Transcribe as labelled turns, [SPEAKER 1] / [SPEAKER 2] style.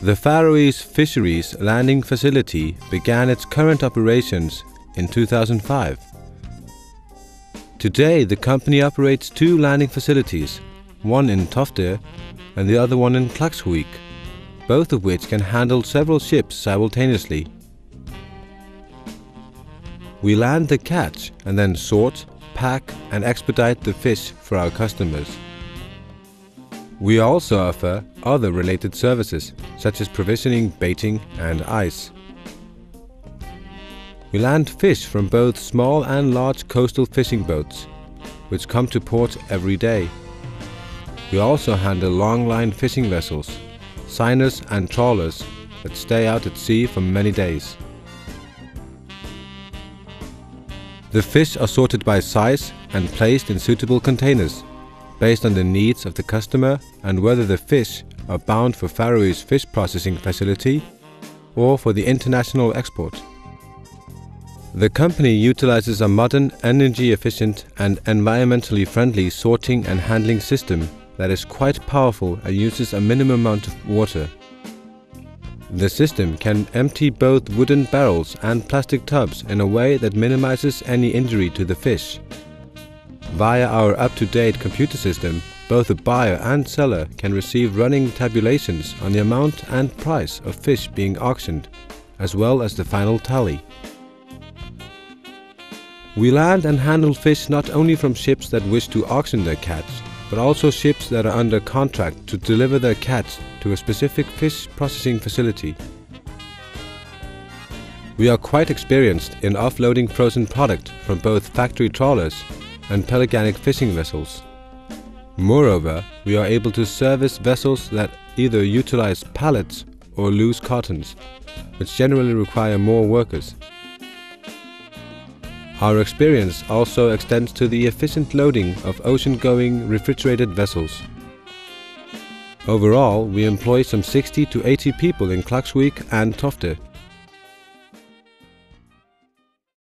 [SPEAKER 1] The Faroese Fisheries Landing Facility began its current operations in 2005. Today, the company operates 2 landing facilities, one in Tofte and the other one in Klaksvík, both of which can handle several ships simultaneously. We land the catch and then sort, pack and expedite the fish for our customers. We also offer other related services, such as provisioning, baiting and ice. We land fish from both small and large coastal fishing boats, which come to port every day. We also handle long-line fishing vessels, seiners and trawlers that stay out at sea for many days. The fish are sorted by size and placed in suitable containers, based on the needs of the customer and whether the fish are bound for Faroese Fish Processing Facility or for the international export. The company utilizes a modern, energy-efficient and environmentally friendly sorting and handling system that is quite powerful and uses a minimum amount of water. The system can empty both wooden barrels and plastic tubs in a way that minimizes any injury to the fish. Via our up-to-date computer system, both the buyer and seller can receive running tabulations on the amount and price of fish being auctioned, as well as the final tally. We land and handle fish not only from ships that wish to auction their catch, but also ships that are under contract to deliver their catch to a specific fish processing facility. We are quite experienced in offloading frozen product from both factory trawlers and pelagic fishing vessels. Moreover, we are able to service vessels that either utilize pallets or loose cartons, which generally require more workers. Our experience also extends to the efficient loading of ocean-going refrigerated vessels. Overall, we employ some 60 to 80 people in Klaksvík and Tofte.